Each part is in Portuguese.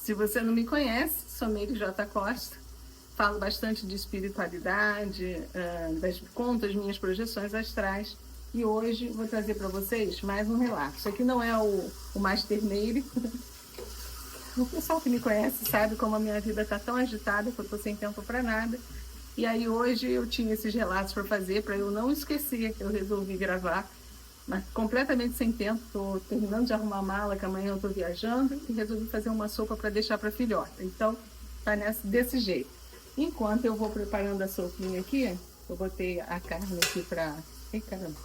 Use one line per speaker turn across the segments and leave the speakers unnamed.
Se você não me conhece, sou Meire J. Costa, falo bastante de espiritualidade, conto as minhas projeções astrais, e hoje vou trazer para vocês mais um relato. Isso aqui não é o Master Meire. O pessoal que me conhece sabe como a minha vida está tão agitada que eu estou sem tempo para nada. E aí hoje eu tinha esses relatos para fazer, para eu não esquecer, eu resolvi gravar, mas completamente sem tempo. Estou terminando de arrumar a mala, que amanhã eu estou viajando, e resolvi fazer uma sopa para deixar para a filhota. Então, tá desse jeito. Enquanto eu vou preparando a sopinha aqui, eu botei a carne aqui para... Ai, caramba.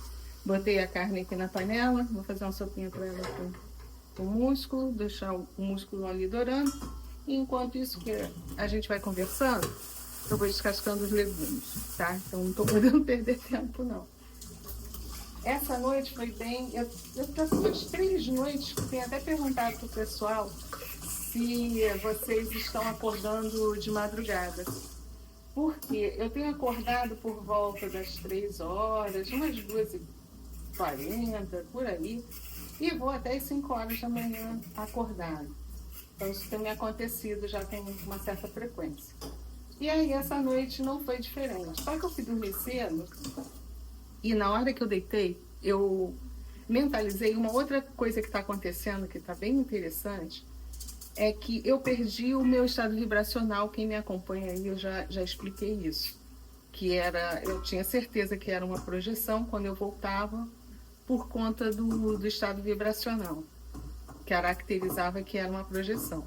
Botei a carne aqui na panela, vou fazer uma sopinha para ela com músculo, deixar o músculo ali dourando. E enquanto isso que a gente vai conversando, eu vou descascando os legumes, tá? Então não tô podendo perder tempo, não. Essa noite foi bem... Eu passei umas 3 noites, tenho até perguntado pro pessoal se vocês estão acordando de madrugada. Porque eu tenho acordado por volta das 3 horas, umas 2h40, por aí, e vou até as 5 horas da manhã acordado. Então isso tem me acontecido já tem uma certa frequência. E aí essa noite não foi diferente. Só que eu fui dormir cedo e na hora que eu deitei, eu mentalizei uma outra coisa que está acontecendo, que está bem interessante, é que eu perdi o meu estado vibracional. Quem me acompanha aí, eu já expliquei isso. Que eu tinha certeza que era uma projeção quando eu voltava por conta do estado vibracional. Caracterizava que era uma projeção.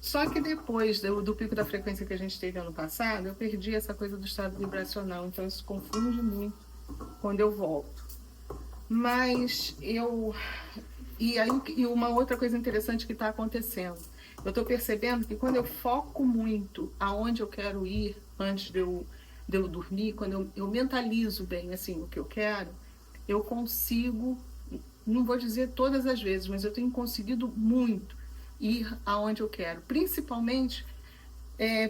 Só que depois do pico da frequência que a gente teve ano passado, eu perdi essa coisa do estado vibracional, então isso confunde muito quando eu volto. Mas e uma outra coisa interessante que está acontecendo, eu estou percebendo que quando eu foco muito aonde eu quero ir antes de eu dormir, quando eu mentalizo bem assim o que eu quero, eu consigo, não vou dizer todas as vezes, mas eu tenho conseguido muito ir aonde eu quero, principalmente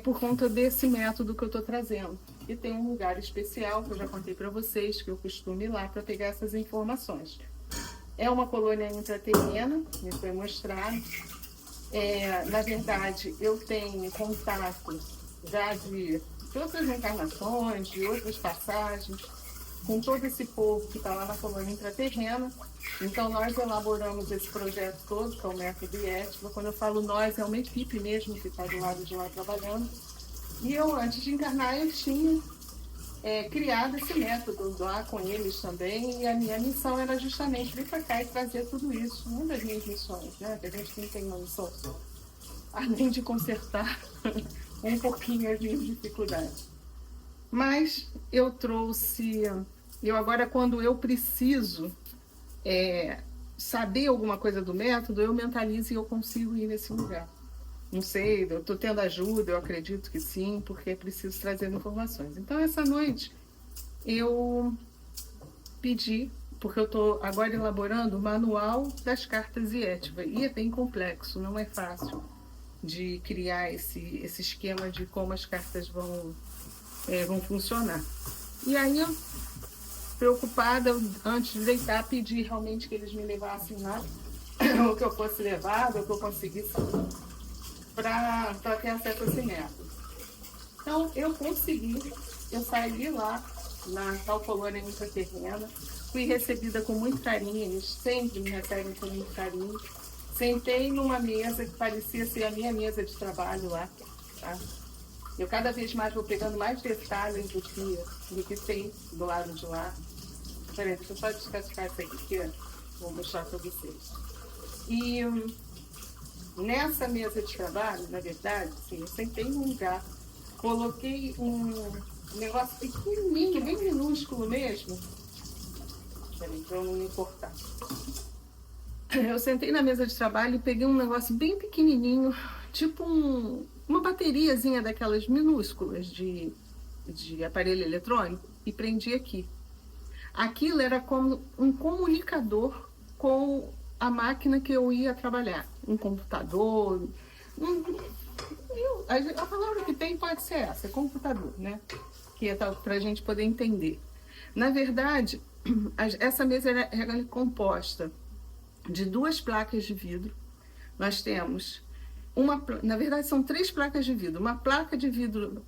por conta desse método que eu estou trazendo. E tem um lugar especial que eu já contei para vocês, que eu costumo ir lá para pegar essas informações. É uma colônia intraterrena, me foi mostrado. Na verdade, eu tenho contato já de outras encarnações, de outras passagens, com todo esse povo que está lá na colônia intraterrena. Então nós elaboramos esse projeto todo, que é o método IETVA. Quando eu falo nós, é uma equipe mesmo que está do lado de lá trabalhando. E eu, antes de encarnar, eu tinha criado esse método lá com eles também, e a minha missão era justamente vir para cá e trazer tudo isso. Uma das minhas missões, né? Que a gente tem uma missão só, além de consertar um pouquinho as minhas dificuldades. Mas eu trouxe... Eu agora, quando eu preciso saber alguma coisa do método, eu mentalizo e eu consigo ir nesse lugar. Não sei, eu estou tendo ajuda, eu acredito que sim, porque é preciso trazer informações. Então, essa noite, eu pedi, porque eu estou agora elaborando o manual das cartas IETVA, e é bem complexo, não é fácil de criar esse esquema de como as cartas vão funcionar. E aí, eu, preocupada, antes de deitar, pedi realmente que eles me levassem lá, o que eu fosse levado, o que eu conseguisse, para ter acesso a esse método. Então, eu consegui, eu saí lá na tal colônia intraterrena, fui recebida com muito carinho, eles sempre me recebem com muito carinho. Sentei numa mesa que parecia ser a minha mesa de trabalho lá, tá? Eu cada vez mais vou pegando mais detalhes do que tem do lado de lá. Peraí, deixa eu só descascar isso aqui, que eu vou mostrar para vocês. E nessa mesa de trabalho, na verdade, assim, eu sentei num lugar, coloquei um negócio pequenininho, bem minúsculo mesmo. Peraí, para eu não me cortar. Eu sentei na mesa de trabalho e peguei um negócio bem pequenininho, tipo uma bateriazinha daquelas minúsculas de aparelho eletrônico, e prendi aqui. Aquilo era como um comunicador com a máquina que eu ia trabalhar, um computador. A palavra que tem pode ser essa, computador, né? Que é para a gente poder entender. Na verdade, essa mesa era composta de 2 placas de vidro. Nós temos na verdade, são 3 placas de vidro. Uma placa de vidro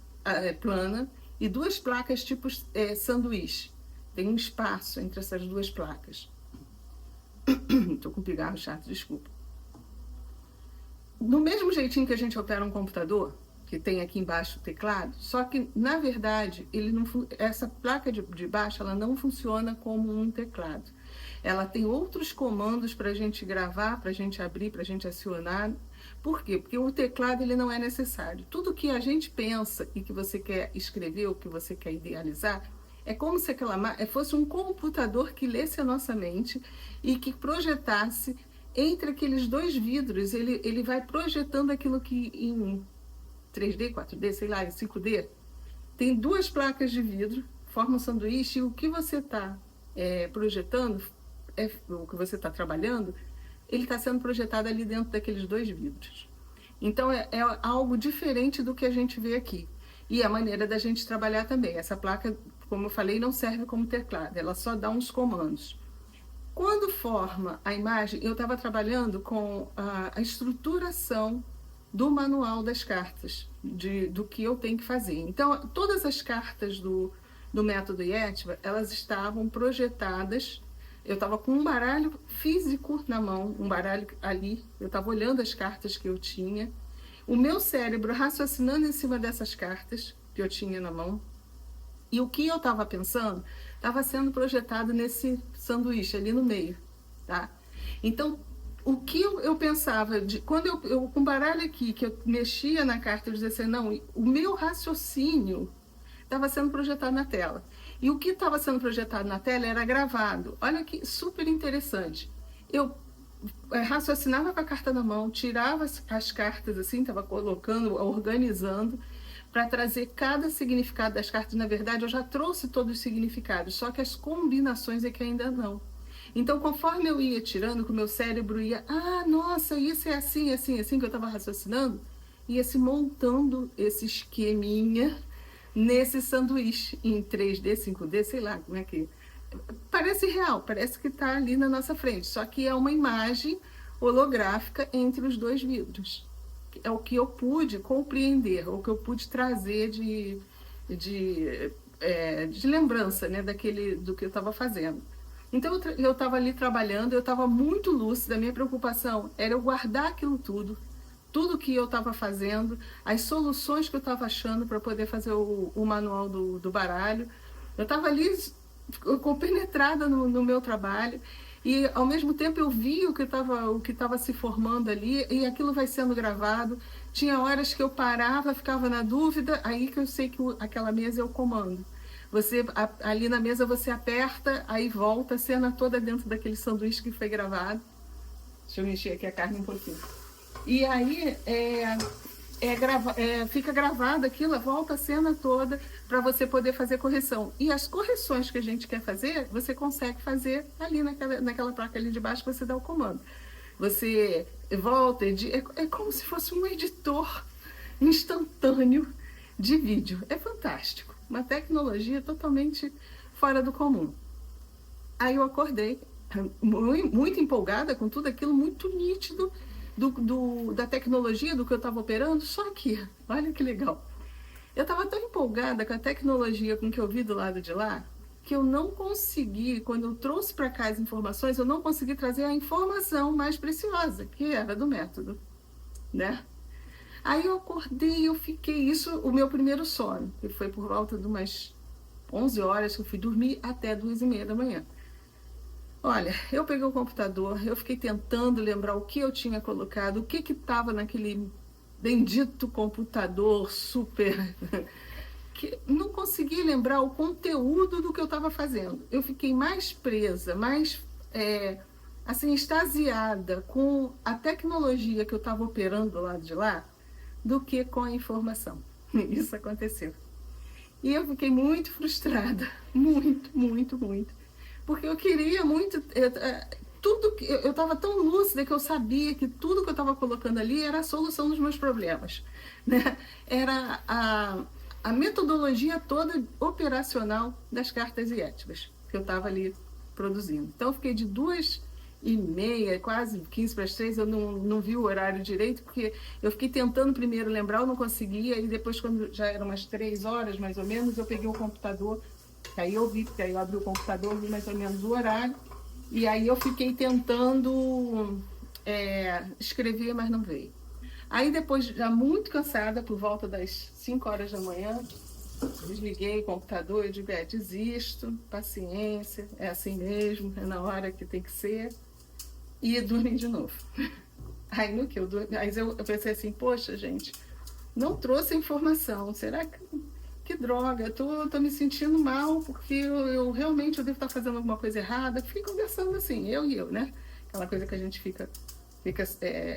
plana e 2 placas tipo sanduíche. Tem um espaço entre essas 2 placas. Estou com pigarro chato, desculpa. Do mesmo jeitinho que a gente opera um computador, que tem aqui embaixo o teclado, só que, na verdade, essa placa de baixo ela não funciona como um teclado. Ela tem outros comandos para a gente gravar, para a gente abrir, para a gente acionar. Por quê? Porque o teclado ele não é necessário. Tudo que a gente pensa e que você quer escrever, ou que você quer idealizar, é como se fosse um computador que lesse a nossa mente e que projetasse entre aqueles 2 vidros. Ele vai projetando aquilo que em 3D, 4D, sei lá, em 5D. Tem 2 placas de vidro, forma um sanduíche, e o que você está projetando, o que você está trabalhando, ele está sendo projetado ali dentro daqueles 2 vidros. Então, é algo diferente do que a gente vê aqui. E a maneira da gente trabalhar também. Essa placa, como eu falei, não serve como teclado, ela só dá uns comandos. Quando forma a imagem, eu estava trabalhando com a estruturação do manual das cartas, do que eu tenho que fazer. Então, todas as cartas do método Yetva, elas estavam projetadas. Eu estava com um baralho físico na mão, um baralho ali, eu estava olhando as cartas que eu tinha, o meu cérebro raciocinando em cima dessas cartas que eu tinha na mão, e o que eu estava pensando estava sendo projetado nesse sanduíche ali no meio, tá? Então, o que eu pensava, quando eu com o baralho aqui, que eu mexia na carta, eu dizia assim, não, o meu raciocínio estava sendo projetado na tela. E o que estava sendo projetado na tela era gravado. Olha que super interessante. Eu raciocinava com a carta na mão, tirava as cartas assim, estava colocando, organizando, para trazer cada significado das cartas. Na verdade, eu já trouxe todos os significados, só que as combinações é que ainda não. Então, conforme eu ia tirando, que o meu cérebro ia, nossa, isso é assim, assim, assim, que eu estava raciocinando, ia se montando esse esqueminha nesse sanduíche em 3D, 5D, sei lá como é que... Parece real, parece que está ali na nossa frente, só que é uma imagem holográfica entre os 2 vidros. É o que eu pude compreender, o que eu pude trazer de lembrança, né, do que eu estava fazendo. Então eu estava ali trabalhando, eu estava muito lúcida, a minha preocupação era eu guardar aquilo tudo que eu estava fazendo, as soluções que eu estava achando para poder fazer o manual do baralho. Eu estava ali compenetrada no meu trabalho e ao mesmo tempo eu via o que estava se formando ali e aquilo vai sendo gravado. Tinha horas que eu parava, ficava na dúvida, aí que eu sei que aquela mesa é o comando. Ali na mesa você aperta, aí volta a cena toda dentro daquele sanduíche que foi gravado. Deixa eu mexer aqui a carne um pouquinho. E aí fica gravado aquilo, volta a cena toda para você poder fazer correção. E as correções que a gente quer fazer, você consegue fazer ali naquela placa ali de baixo, você dá o comando. Você volta, é como se fosse um editor instantâneo de vídeo. É fantástico. Uma tecnologia totalmente fora do comum. Aí eu acordei muito empolgada com tudo aquilo, muito nítido da tecnologia, do que eu estava operando, só que, olha que legal, eu estava tão empolgada com a tecnologia, com o que eu vi do lado de lá, que eu não consegui, quando eu trouxe para cá as informações, eu não consegui trazer a informação mais preciosa, que era do método, né? Aí eu acordei, eu fiquei, isso, o meu primeiro sono, que foi por volta de umas 11 horas, que eu fui dormir até 2h30 da manhã. Olha, eu peguei o computador, eu fiquei tentando lembrar o que eu tinha colocado, o que estava naquele bendito computador super... que não consegui lembrar o conteúdo do que eu estava fazendo. Eu fiquei mais presa, mais assim, extasiada com a tecnologia que eu estava operando do lado de lá, do que com a informação. Isso aconteceu. E eu fiquei muito frustrada, muito, muito, muito. Porque eu queria muito... eu estava tão lúcida que eu sabia que tudo que eu estava colocando ali era a solução dos meus problemas, né? Era a metodologia toda operacional das cartas Yetvas que eu estava ali produzindo. Então eu fiquei de 2 11h30, quase 15 para as 3, eu não vi o horário direito, porque eu fiquei tentando primeiro lembrar, eu não conseguia, e depois, quando já eram umas 3 horas, mais ou menos, eu peguei o computador, aí eu vi, porque aí eu abri o computador, vi mais ou menos o horário, e aí eu fiquei tentando escrever, mas não veio. Aí depois, já muito cansada, por volta das 5 horas da manhã, desliguei o computador e digo, desisto, paciência, é assim mesmo, é na hora que tem que ser, e dormi de novo. Aí no que eu pensei assim, poxa, gente, não trouxe informação, será que droga, eu tô me sentindo mal, porque eu realmente eu devo estar fazendo alguma coisa errada. Fiquei conversando assim, eu, né? Aquela coisa que a gente fica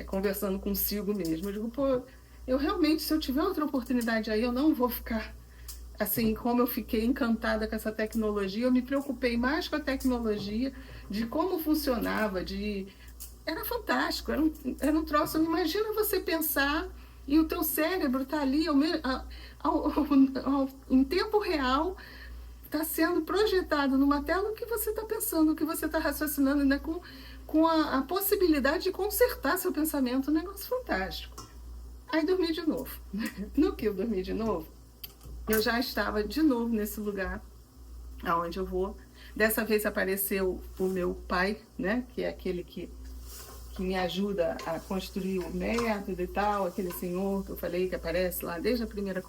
conversando consigo mesmo. Eu digo, pô, eu realmente, se eu tiver outra oportunidade aí, eu não vou ficar assim, como eu fiquei encantada com essa tecnologia, eu me preocupei mais com a tecnologia, de como funcionava, era fantástico, era um troço. Imagina você pensar e o teu cérebro está ali em tempo real, está sendo projetado numa tela o que você está pensando, o que você está raciocinando, né, com a possibilidade de consertar seu pensamento. Um negócio fantástico. Aí dormi de novo. No que eu dormi de novo, eu já estava de novo nesse lugar aonde eu vou. Dessa vez apareceu o meu pai, né, que é aquele que me ajuda a construir o método e tal, aquele senhor que eu falei que aparece lá desde a primeira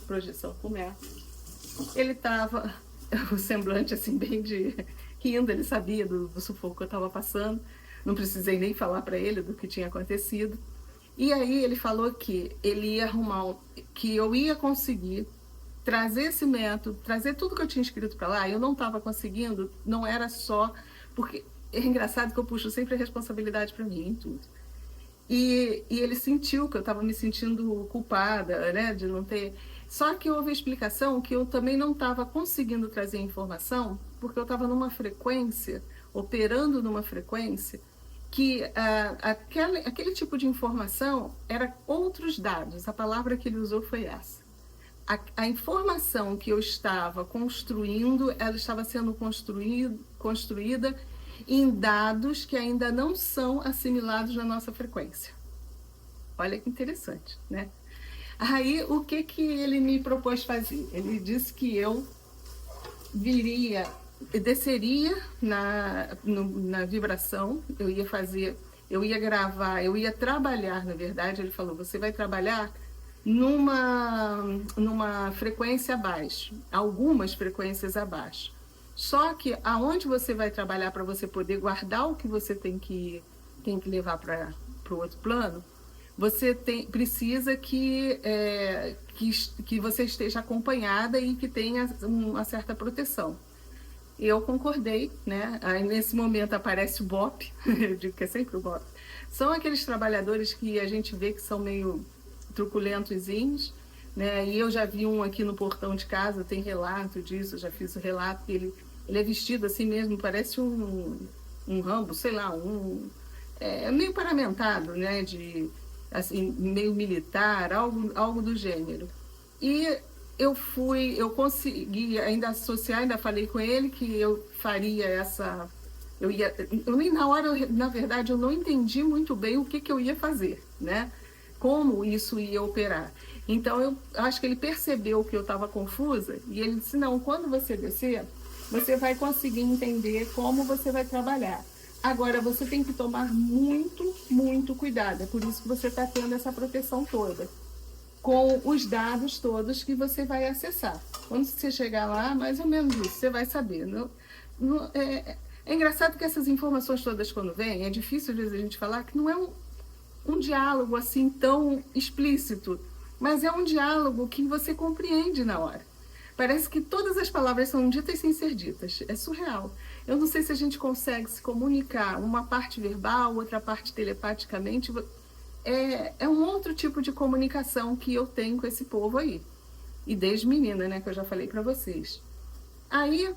projeção com o método. Ele estava, o semblante assim, bem de rindo, ele sabia do sufoco que eu estava passando, não precisei nem falar para ele do que tinha acontecido. E aí ele falou que ele ia arrumar, que eu ia conseguir trazer esse método, trazer tudo que eu tinha escrito para lá. Eu não estava conseguindo, não era só porque é engraçado que eu puxo sempre a responsabilidade para mim em tudo. E ele sentiu que eu estava me sentindo culpada, né, de não ter. Só que houve a explicação que eu também não estava conseguindo trazer informação porque eu estava numa frequência, operando numa frequência que aquele tipo de informação era outros dados. A palavra que ele usou foi essa. A informação que eu estava construindo, ela estava sendo construída em dados que ainda não são assimilados na nossa frequência. Olha que interessante, né? Aí, o que ele me propôs fazer? Ele disse que eu desceria na vibração, eu ia gravar, eu ia trabalhar, na verdade, ele falou, você vai trabalhar numa frequência abaixo, algumas frequências abaixo. Só que aonde você vai trabalhar para você poder guardar o que você tem que levar para o outro plano, você precisa que você esteja acompanhada e que tenha uma certa proteção. Eu concordei, né? Aí nesse momento aparece o BOP, eu digo que é sempre o BOP. São aqueles trabalhadores que a gente vê que são meio truculentozinhos, né? E eu já vi um aqui no portão de casa, tem relato disso, eu já fiz o relato que ele é vestido assim mesmo, parece um Rambo, sei lá, meio paramentado, né? Assim, meio militar, algo do gênero. E eu consegui ainda associar, ainda falei com ele que eu faria essa. Eu nem na hora, na verdade, eu não entendi muito bem o que eu ia fazer, né? Como isso ia operar. Então, eu acho que ele percebeu que eu estava confusa e ele disse, não, quando você descer, você vai conseguir entender como você vai trabalhar. Agora, você tem que tomar muito, muito cuidado. É por isso que você está tendo essa proteção toda, com os dados todos que você vai acessar. Quando você chegar lá, mais ou menos isso, você vai saber. É engraçado que essas informações todas, quando vêm, é difícil às vezes a gente falar que não é um diálogo assim tão explícito, mas é um diálogo que você compreende na hora. Parece que todas as palavras são ditas sem ser ditas. É surreal. Eu não sei se a gente consegue se comunicar, uma parte verbal, outra parte telepaticamente. É um outro tipo de comunicação que eu tenho com esse povo aí. E desde menina, né, que eu já falei para vocês. Aí,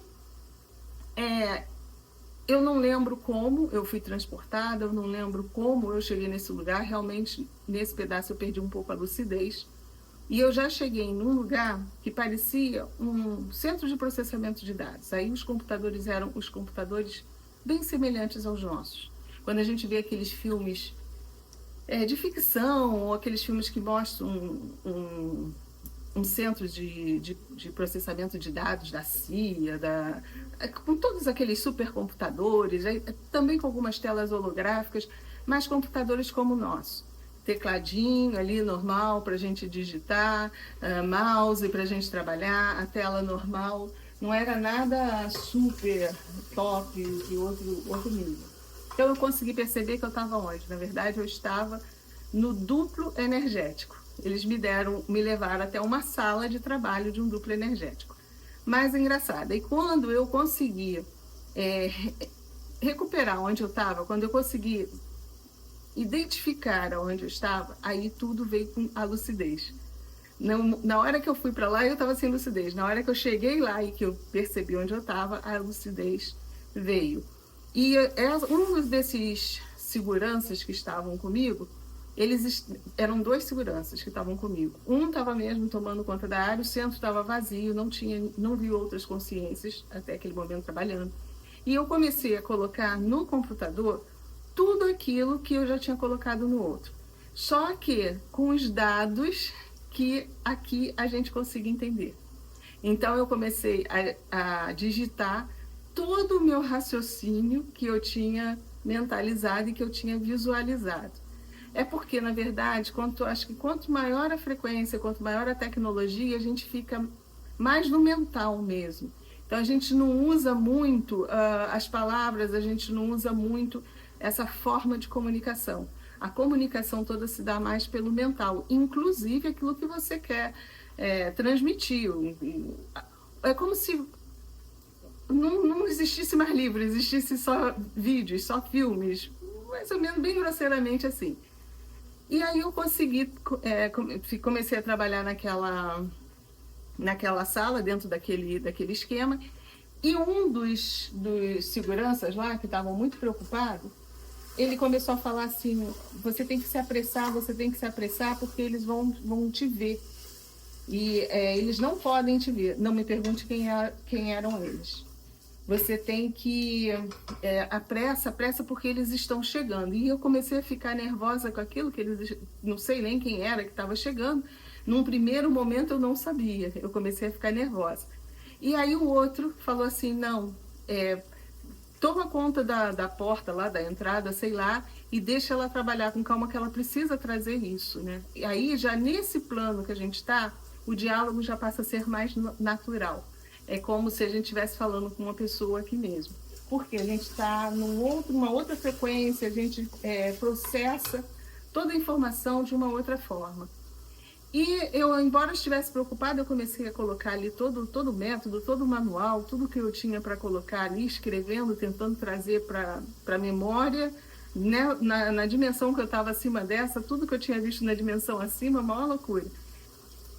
eu não lembro como eu fui transportada, eu não lembro como eu cheguei nesse lugar. Realmente, nesse pedaço eu perdi um pouco a lucidez. E eu já cheguei num lugar que parecia um centro de processamento de dados. Aí os computadores eram os computadores bem semelhantes aos nossos. Quando a gente vê aqueles filmes de ficção, ou aqueles filmes que mostram um centro de processamento de dados da CIA, com todos aqueles supercomputadores, também com algumas telas holográficas, mas computadores como o nosso. Tecladinho ali normal para a gente digitar, mouse para a gente trabalhar, a tela normal. Não era nada super top de outro nível. Então eu consegui perceber que eu estava onde? Na verdade, eu estava no duplo energético. Eles me levaram até uma sala de trabalho de um duplo energético. Mas engraçado, e quando eu consegui recuperar onde eu estava, quando eu consegui identificar onde eu estava, aí tudo veio com a lucidez. Na hora que eu fui para lá, eu estava sem lucidez. Na hora que eu cheguei lá e que eu percebi onde eu estava, a lucidez veio. E um desses seguranças que estavam comigo, eram 2 seguranças que estavam comigo. Um estava mesmo tomando conta da área, o centro estava vazio, não vi outras consciências até aquele momento trabalhando. E eu comecei a colocar no computador tudo aquilo que eu já tinha colocado no outro. Só que com os dados que aqui a gente consiga entender. Então eu comecei a digitar todo o meu raciocínio que eu tinha mentalizado e que eu tinha visualizado. É porque, na verdade, acho que quanto maior a frequência, quanto maior a tecnologia, a gente fica mais no mental mesmo. Então a gente não usa muito as palavras, a gente não usa muito essa forma de comunicação. A comunicação toda se dá mais pelo mental, inclusive aquilo que você quer transmitir. É como se não existisse mais livro, existisse só vídeos, só filmes, mais ou menos bem grosseiramente assim. E aí eu comecei a trabalhar naquela sala, dentro daquele esquema, e um dos seguranças lá, que estavam muito preocupados, ele começou a falar assim, você tem que se apressar, porque eles vão te ver. E eles não podem te ver. Não me pergunte quem eram eles. Você tem que apressa porque eles estão chegando. E eu comecei a ficar nervosa com aquilo, que eles, não sei nem quem era que estava chegando. Num primeiro momento eu não sabia, eu comecei a ficar nervosa. E aí o outro falou assim, não, toma conta da porta lá, da entrada, sei lá, e deixa ela trabalhar com calma, que ela precisa trazer isso, né? E aí, já nesse plano que a gente está, o diálogo já passa a ser mais natural. É como se a gente estivesse falando com uma pessoa aqui mesmo. Porque a gente está numa outra frequência, a gente processa toda a informação de uma outra forma. E eu, embora estivesse preocupada, eu comecei a colocar ali todo o método, todo o manual, tudo que eu tinha para colocar ali, escrevendo, tentando trazer para a memória, né? Na dimensão que eu estava acima dessa, tudo que eu tinha visto na dimensão acima, a maior loucura.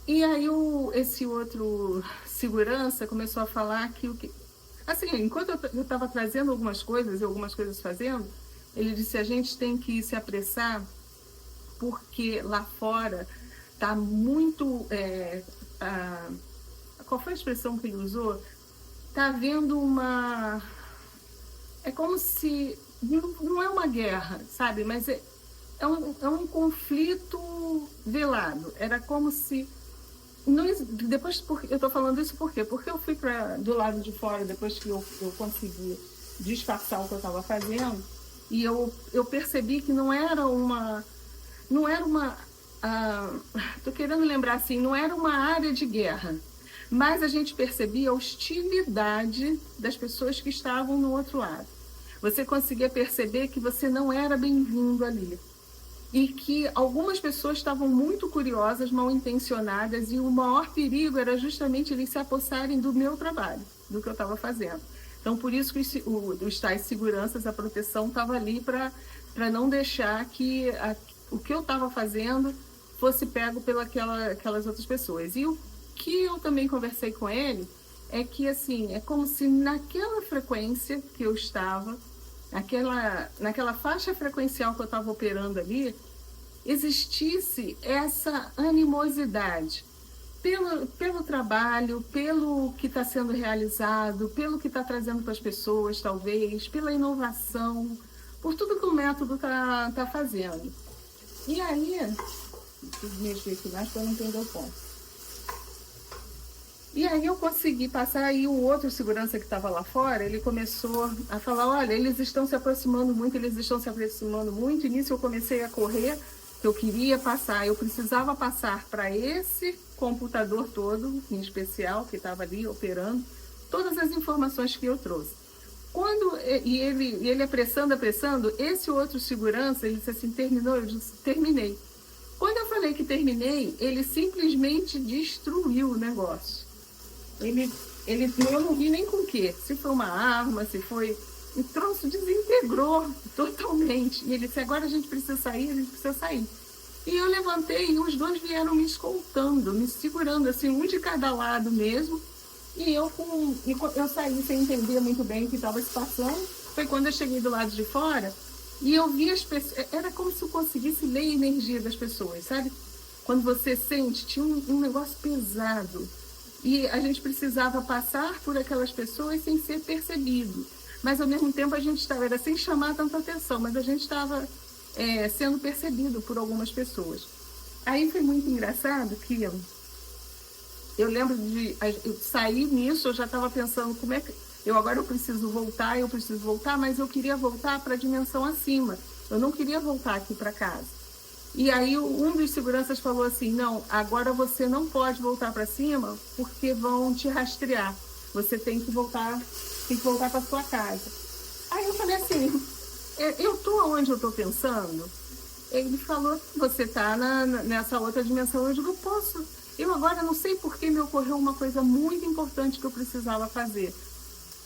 E aí esse outro segurança começou a falar assim, enquanto eu estava trazendo algumas coisas e algumas coisas fazendo, ele disse, a gente tem que se apressar porque lá fora está muito... qual foi a expressão que ele usou? Está havendo uma... É como se... Não é uma guerra, sabe? Mas é um conflito velado. Era como se... Depois, eu estou falando isso por quê? Porque eu fui do lado de fora, depois que eu consegui disfarçar o que eu estava fazendo, e eu percebi que não era uma... Estou querendo lembrar assim, não era uma área de guerra, mas a gente percebia a hostilidade das pessoas que estavam no outro lado. Você conseguia perceber que você não era bem-vindo ali. E que algumas pessoas estavam muito curiosas, mal intencionadas, e o maior perigo era justamente eles se apossarem do meu trabalho, do que eu estava fazendo. Então, por isso que os tais seguranças, a proteção estava ali para não deixar que o que eu estava fazendo fosse pego pelas outras pessoas. E o que eu também conversei com ele é que, assim, é como se naquela frequência que eu estava, naquela faixa frequencial que eu estava operando ali, existisse essa animosidade. pelo trabalho, pelo que está sendo realizado, pelo que está trazendo para as pessoas, talvez, pela inovação, por tudo que o método tá fazendo. E aí, preciso mexer aqui mais para não perder o ponto. E aí eu consegui passar, e o outro segurança que estava lá fora, ele começou a falar, olha, eles estão se aproximando muito, eles estão se aproximando muito, e nisso eu comecei a correr, que eu queria passar, eu precisava passar para esse computador todo, em especial, que estava ali operando, todas as informações que eu trouxe. Ele apressando, esse outro segurança, ele disse assim, terminou? Eu disse, terminei. Quando eu falei que terminei, ele simplesmente destruiu o negócio. Eu não vi nem com o quê. Se foi uma arma, se foi... O troço desintegrou totalmente. E ele disse, agora a gente precisa sair. E eu levantei e os dois vieram me escoltando, me segurando, assim, um de cada lado mesmo. E eu saí sem entender muito bem o que estava se passando. Foi quando eu cheguei do lado de fora e eu vi as pessoas... Era como se eu conseguisse ler a energia das pessoas, sabe? Quando você sente, tinha um negócio pesado. E a gente precisava passar por aquelas pessoas sem ser percebido. Mas, ao mesmo tempo, a gente estava, era sem chamar tanta atenção, mas a gente estava sendo percebido por algumas pessoas. Aí foi muito engraçado que eu lembro de eu sair nisso, eu já estava pensando como é que... Agora eu preciso voltar, mas eu queria voltar para a dimensão acima. Eu não queria voltar aqui para casa. E aí um dos seguranças falou assim, não, agora você não pode voltar para cima porque vão te rastrear. Você tem que voltar para sua casa. Aí eu falei assim, eu tô onde eu tô pensando? Ele falou, você tá nessa outra dimensão. Eu digo, eu posso. Eu agora não sei por que me ocorreu uma coisa muito importante que eu precisava fazer.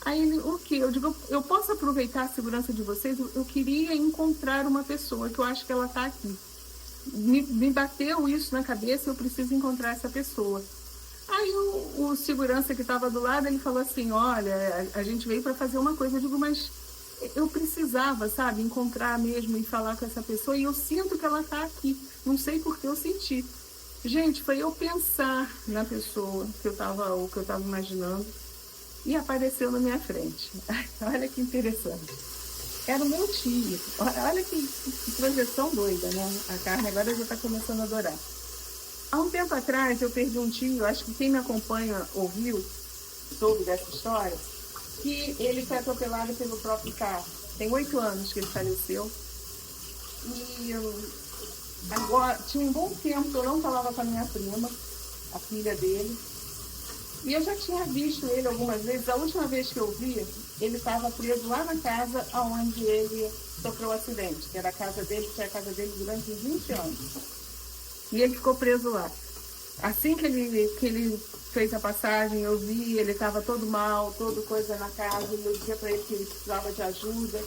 Aí ele, o quê? Eu digo, eu posso aproveitar a segurança de vocês? Eu queria encontrar uma pessoa que eu acho que ela tá aqui. Me bateu isso na cabeça, eu preciso encontrar essa pessoa. Aí o segurança que estava do lado, ele falou assim, olha, a gente veio para fazer uma coisa. Eu digo, mas eu precisava, sabe, encontrar mesmo e falar com essa pessoa, e eu sinto que ela está aqui, não sei por que eu senti. Gente, foi eu pensar na pessoa que eu estava imaginando, e apareceu na minha frente. Olha que interessante. Era o meu tio. Olha que projeção doida, né? A carne agora já está começando a adorar. Há um tempo atrás eu perdi um tio, acho que quem me acompanha ouviu, soube dessa história, que ele foi atropelado pelo próprio carro. Tem 8 anos que ele faleceu. E agora, tinha um bom tempo que eu não falava com a minha prima, a filha dele. E eu já tinha visto ele algumas vezes. A última vez que eu vi, ele estava preso lá na casa onde ele sofreu o acidente, que era a casa dele, que foi a casa dele durante 20 anos. E ele ficou preso lá. Assim que ele fez a passagem, eu vi, ele estava todo mal, todo coisa na casa, e eu dizia para ele que ele precisava de ajuda.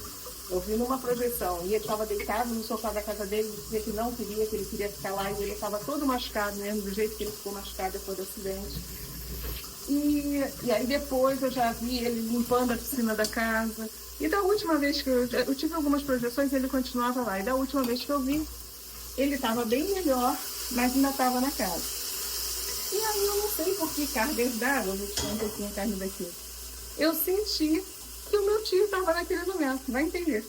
Eu vi numa projeção, e ele estava deitado no sofá da casa dele, dizia que não queria, que ele queria ficar lá, e ele estava todo machucado mesmo, do jeito que ele ficou machucado depois do acidente. E aí depois eu já vi ele limpando a piscina da casa. E da última vez que eu tive algumas projeções, ele continuava lá. E da última vez que eu vi, ele estava bem melhor, mas ainda estava na casa. E aí eu não sei por que cargas d'água, vou tirar um pouquinho a carne daqui. Eu senti que o meu tio estava naquele momento, vai entender.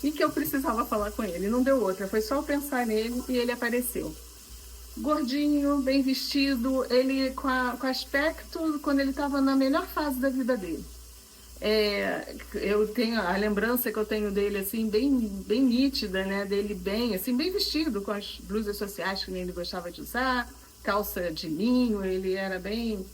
E que eu precisava falar com ele. Não deu outra, foi só eu pensar nele e ele apareceu. Gordinho, bem vestido, ele com aspecto quando ele estava na melhor fase da vida dele. Eu tenho a lembrança que eu tenho dele assim bem nítida, né? Dele bem vestido, com as blusas sociais que ele gostava de usar, calça de linho, ele era bem...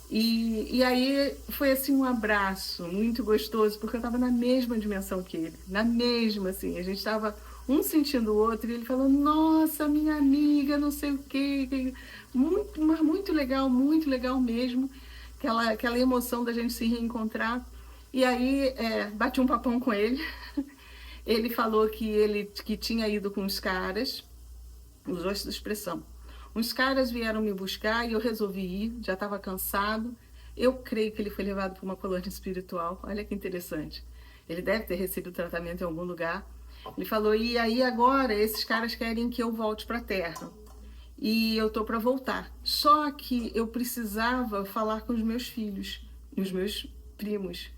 E aí foi assim um abraço muito gostoso, porque eu estava na mesma dimensão que ele, na mesma, assim, a gente estava um sentindo o outro, e ele falou, nossa, minha amiga, não sei o quê, mas muito legal mesmo, aquela emoção da gente se reencontrar. E aí bati um papão com ele, ele falou que tinha ido com os caras, usou essa expressão. Uns caras vieram me buscar e eu resolvi ir, já estava cansado. Eu creio que ele foi levado para uma colônia espiritual. Olha que interessante. Ele deve ter recebido tratamento em algum lugar. Ele falou, e aí agora esses caras querem que eu volte para a Terra. e eu tô para voltar. Só que eu precisava falar com os meus filhos, os meus primos.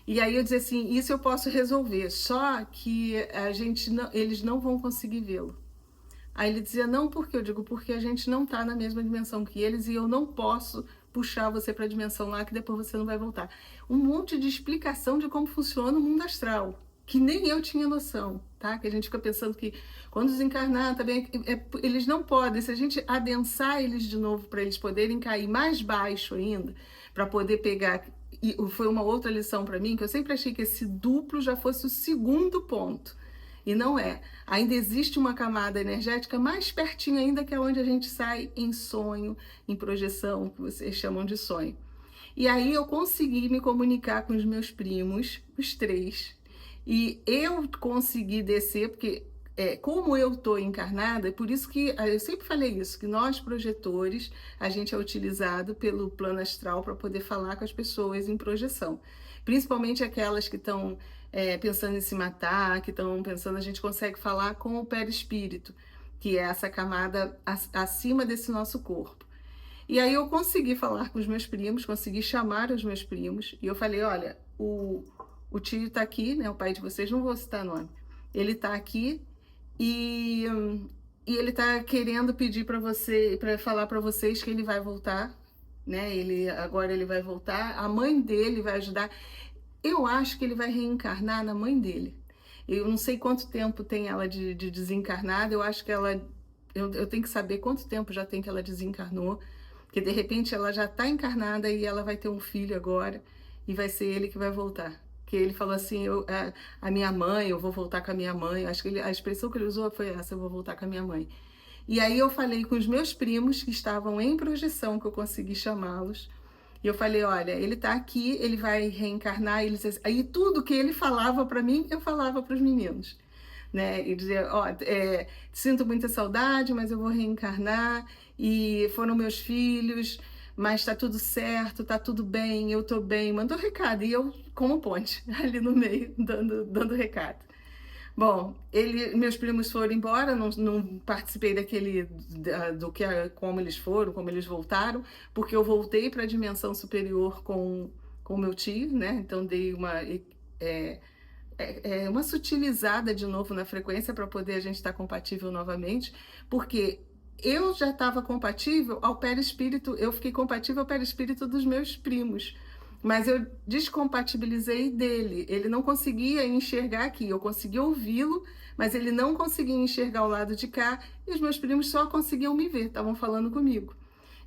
E aí eu dizia assim, isso eu posso resolver, só que a gente não, eles não vão conseguir vê-lo. Aí ele dizia, não, por quê? Eu digo, porque a gente não está na mesma dimensão que eles e eu não posso puxar você para a dimensão lá que depois você não vai voltar. Um monte de explicação de como funciona o mundo astral, que nem eu tinha noção, tá? Que a gente fica pensando que quando desencarnar também, eles não podem, se a gente adensar eles de novo para eles poderem cair mais baixo ainda, para poder pegar. E foi uma outra lição para mim, que eu sempre achei que esse duplo já fosse o segundo ponto. E não é. Ainda existe uma camada energética mais pertinho ainda, que é onde a gente sai em sonho, em projeção, que vocês chamam de sonho. E aí eu consegui me comunicar com os meus primos, os três, e eu consegui descer, porque como eu estou encarnada, é por isso que eu sempre falei isso, que nós projetores, a gente é utilizado pelo plano astral para poder falar com as pessoas em projeção. Principalmente aquelas que estão pensando em se matar, que estão pensando, a gente consegue falar com o perispírito, que é essa camada acima desse nosso corpo. E aí eu consegui falar com os meus primos, consegui chamar os meus primos, e eu falei, olha, o tio está aqui, né, o pai de vocês, não vou citar nome, ele está aqui e, e ele está querendo pedir para você, para falar para vocês que ele vai voltar, né, agora ele vai voltar, a mãe dele vai ajudar. Eu acho que ele vai reencarnar na mãe dele. Eu não sei quanto tempo tem ela de desencarnada, eu acho que ela. Eu tenho que saber quanto tempo já tem que ela desencarnou, porque de repente ela já está encarnada e ela vai ter um filho agora, e vai ser ele que vai voltar. Que ele falou assim: a minha mãe, eu vou voltar com a minha mãe. Acho que a expressão que ele usou foi essa: eu vou voltar com a minha mãe. E aí eu falei com os meus primos que estavam em projeção, que eu consegui chamá-los. E eu falei, olha, ele tá aqui, ele vai reencarnar. Aí tudo que ele falava para mim, eu falava para os meninos. Né? E dizer, ó, sinto muita saudade, mas eu vou reencarnar. E foram meus filhos, mas tá tudo certo, tá tudo bem, eu tô bem. Mandou recado. E eu, como ponte, ali no meio, dando recado. Bom, meus primos foram embora, não participei como eles foram, como eles voltaram, porque eu voltei para a dimensão superior com meu tio, né? Então dei uma sutilizada de novo na frequência para poder a gente estar compatível novamente, porque eu já estava compatível ao perispírito, eu fiquei compatível ao perispírito dos meus primos. Mas eu descompatibilizei dele. Ele não conseguia enxergar aqui. Eu conseguia ouvi-lo, mas ele não conseguia enxergar o lado de cá. E os meus primos só conseguiam me ver, estavam falando comigo.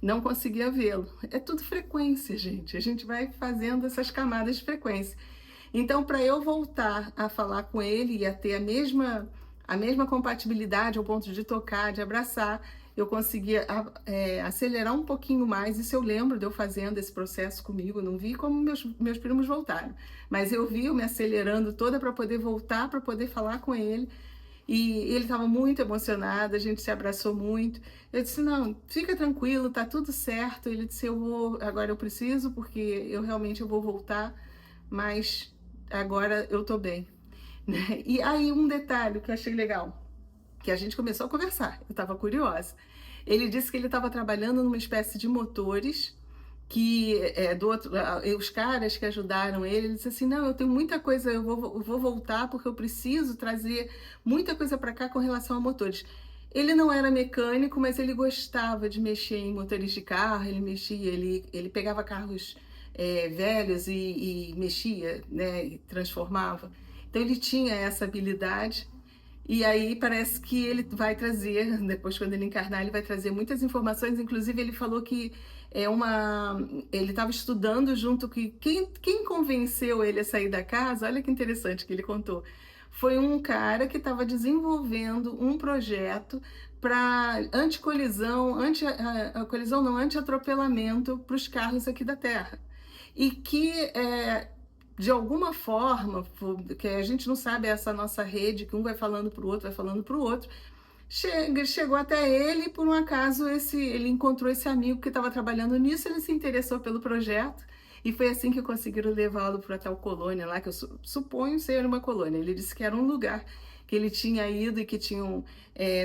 Não conseguia vê-lo. É tudo frequência, gente. A gente vai fazendo essas camadas de frequência. Então, para eu voltar a falar com ele e a ter a mesma compatibilidade ao ponto de tocar, de abraçar, eu conseguia acelerar um pouquinho mais. Isso eu lembro de eu fazendo esse processo comigo. Não vi como meus primos voltaram, mas eu vi eu me acelerando toda para poder voltar, para poder falar com ele. E ele estava muito emocionado, a gente se abraçou muito. Eu disse, não, fica tranquilo, tá tudo certo. Ele disse, agora eu preciso, porque eu realmente vou voltar, mas agora eu tô bem. Né? E aí um detalhe que eu achei legal, que a gente começou a conversar, eu estava curiosa. Ele disse que ele estava trabalhando numa espécie de motores, que os caras que ajudaram ele disse assim, não, eu tenho muita coisa, eu vou voltar porque eu preciso trazer muita coisa para cá com relação a motores. Ele não era mecânico, mas ele gostava de mexer em motores de carro, ele pegava carros velhos e mexia, né, e transformava. Então ele tinha essa habilidade. E aí parece que ele vai trazer, depois quando ele encarnar, ele vai trazer muitas informações. Inclusive ele falou que ele estava estudando junto que quem convenceu ele a sair da casa, olha que interessante que ele contou, foi um cara que estava desenvolvendo um projeto para anticolisão, anti-atropelamento para os carros aqui da Terra. E que de alguma forma, que a gente não sabe, essa nossa rede, que um vai falando para o outro, vai falando para o outro, chegou até ele e por um acaso ele encontrou esse amigo que estava trabalhando nisso, ele se interessou pelo projeto e foi assim que conseguiram levá-lo para tal colônia lá, que eu suponho ser uma colônia. Ele disse que era um lugar que que ele tinha ido e que tinham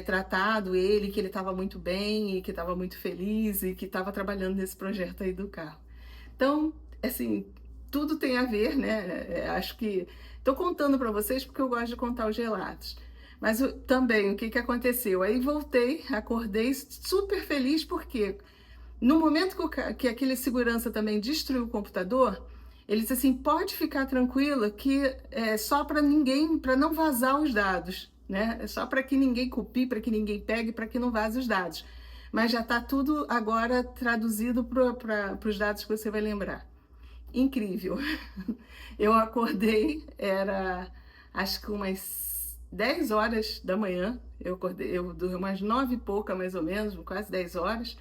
tratado ele, que ele estava muito bem e que estava muito feliz e que estava trabalhando nesse projeto aí do carro. Então, assim, tudo tem a ver, né? Acho que estou contando para vocês porque eu gosto de contar os relatos. Mas também, o que aconteceu? Aí voltei, acordei super feliz porque no momento que aquele segurança também destruiu o computador, ele disse assim: pode ficar tranquila que é só para ninguém, para não vazar os dados, né? É só para que ninguém copie, para que ninguém pegue, para que não vaze os dados. Mas já está tudo agora traduzido para os dados que você vai lembrar. Incrível. Eu acordei, era acho que umas 10 horas da manhã. Eu acordei, eu dormi umas 9 e pouca mais ou menos, quase 10 horas.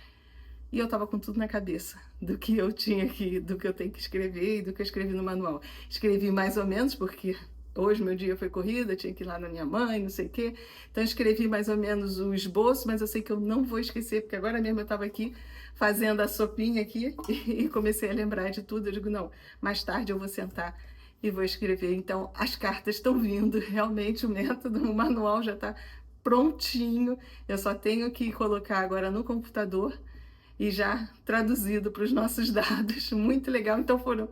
E eu estava com tudo na cabeça do que eu tinha que, do que eu tenho que escrever e do que eu escrevi no manual. Escrevi mais ou menos porque hoje meu dia foi corrida, tinha que ir lá na minha mãe, não sei o quê. Então escrevi mais ou menos o esboço, mas eu sei que eu não vou esquecer, porque agora mesmo eu estava aqui fazendo a sopinha aqui e comecei a lembrar de tudo. Eu digo, não, mais tarde eu vou sentar e vou escrever. Então as cartas estão vindo, realmente o método, o manual já está prontinho. Eu só tenho que colocar agora no computador e já traduzido para os nossos dados. Muito legal. Então foram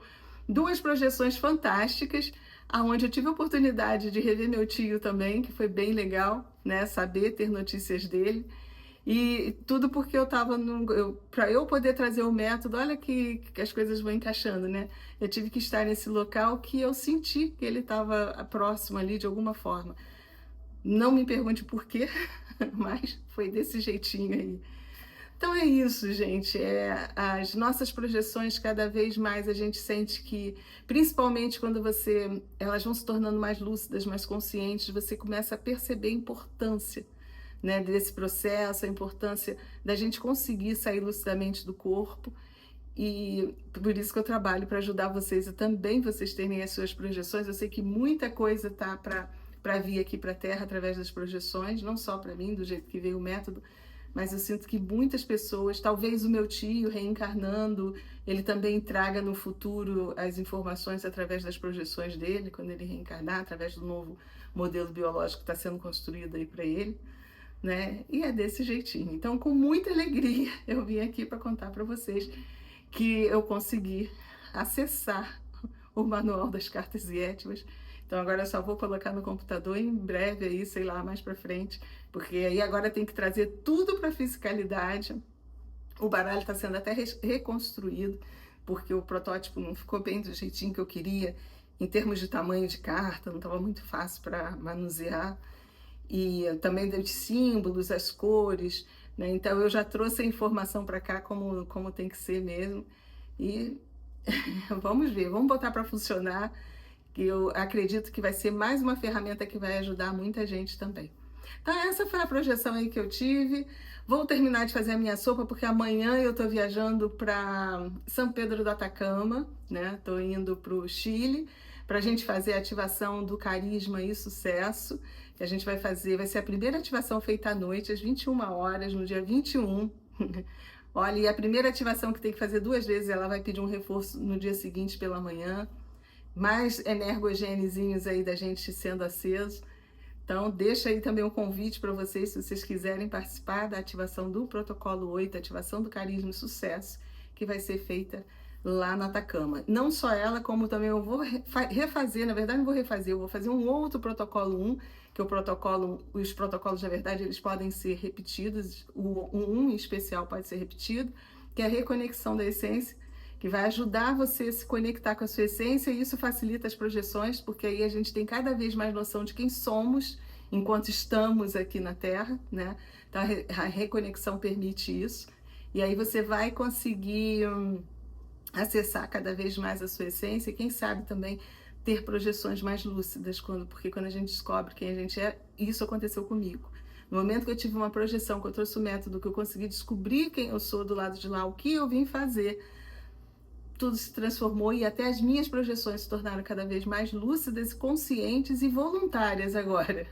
duas projeções fantásticas, aonde eu tive a oportunidade de rever meu tio também, que foi bem legal, né? Saber ter notícias dele. E tudo porque eu estava para eu poder trazer o método, olha que as coisas vão encaixando, né? Eu tive que estar nesse local que eu senti que ele estava próximo ali de alguma forma. Não me pergunte por quê, mas foi desse jeitinho aí. Então é isso, gente. As nossas projeções, cada vez mais a gente sente que, principalmente quando elas vão se tornando mais lúcidas, mais conscientes, você começa a perceber a importância, né, desse processo, a importância da gente conseguir sair lucidamente do corpo. E por isso que eu trabalho para ajudar vocês a também vocês terem as suas projeções. Eu sei que muita coisa tá para vir aqui para a Terra através das projeções, não só para mim, do jeito que veio o método, mas eu sinto que muitas pessoas, talvez o meu tio reencarnando, ele também traga no futuro as informações através das projeções dele, quando ele reencarnar, através do novo modelo biológico que está sendo construído aí para ele, né? E é desse jeitinho. Então, com muita alegria, eu vim aqui para contar para vocês que eu consegui acessar o manual das cartas Yétivas. Então agora eu só vou colocar no computador em breve aí, sei lá, mais para frente, porque aí agora tem que trazer tudo para fisicalidade. O baralho está sendo até reconstruído, porque o protótipo não ficou bem do jeitinho que eu queria, em termos de tamanho de carta, não estava muito fácil para manusear. E também de símbolos, as cores, né? Então eu já trouxe a informação para cá como tem que ser mesmo. E vamos ver, vamos botar para funcionar, que eu acredito que vai ser mais uma ferramenta que vai ajudar muita gente também. Então essa foi a projeção aí que eu tive. Vou terminar de fazer a minha sopa, porque amanhã eu estou viajando para São Pedro do Atacama, né? Estou indo para o Chile, para a gente fazer a ativação do carisma e sucesso, que a gente vai fazer, vai ser a primeira ativação feita à noite, às 21 horas, no dia 21. Olha, e a primeira ativação que tem que fazer 2 vezes, ela vai pedir um reforço no dia seguinte pela manhã, mais energogênezinhos aí da gente sendo acesos. Então, deixa aí também um convite para vocês, se vocês quiserem participar da ativação do Protocolo 8, ativação do Carisma e Sucesso, que vai ser feita lá no Atacama. Não só ela, como também eu vou refazer, na verdade não vou refazer, eu vou fazer um outro Protocolo 1, que os protocolos, na verdade, eles podem ser repetidos, o 1 em especial pode ser repetido, que é a reconexão da essência, que vai ajudar você a se conectar com a sua essência, e isso facilita as projeções, porque aí a gente tem cada vez mais noção de quem somos enquanto estamos aqui na Terra, né? Então a reconexão permite isso, e aí você vai conseguir acessar cada vez mais a sua essência, e quem sabe também ter projeções mais lúcidas, porque quando a gente descobre quem a gente é, isso aconteceu comigo. No momento que eu tive uma projeção, que eu trouxe o método, que eu consegui descobrir quem eu sou do lado de lá, o que eu vim fazer, tudo se transformou e até as minhas projeções se tornaram cada vez mais lúcidas, conscientes e voluntárias agora.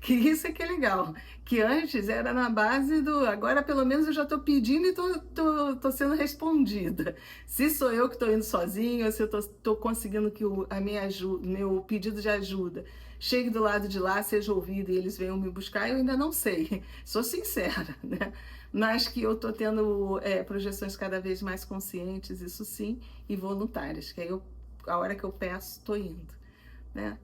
Que isso é que é legal. Que antes era na base do agora pelo menos eu já estou pedindo e tô sendo respondida. Se sou eu que estou indo sozinho, ou se eu tô conseguindo que a minha ajuda, meu pedido de ajuda chegue do lado de lá, seja ouvido e eles venham me buscar, eu ainda não sei. Sou sincera, né? Mas que eu estou tendo projeções cada vez mais conscientes, isso sim, e voluntárias, que aí a hora que eu peço, estou indo, né?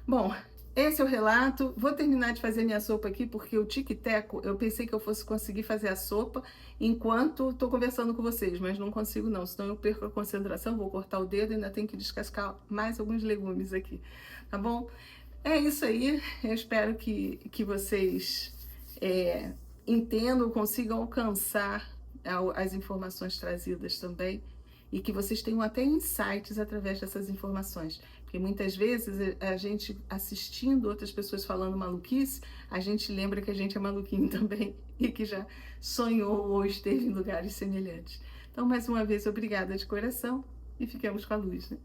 Bom, esse é o relato. Vou terminar de fazer minha sopa aqui, porque o tic-teco, eu pensei que eu fosse conseguir fazer a sopa enquanto estou conversando com vocês, mas não consigo não, senão eu perco a concentração, vou cortar o dedo e ainda tenho que descascar mais alguns legumes aqui, tá bom? É isso aí, eu espero que vocês entendam, consigam alcançar as informações trazidas também e que vocês tenham até insights através dessas informações. Porque muitas vezes a gente assistindo outras pessoas falando maluquice, a gente lembra que a gente é maluquinho também e que já sonhou ou esteve em lugares semelhantes. Então, mais uma vez, obrigada de coração e fiquemos com a luz, né?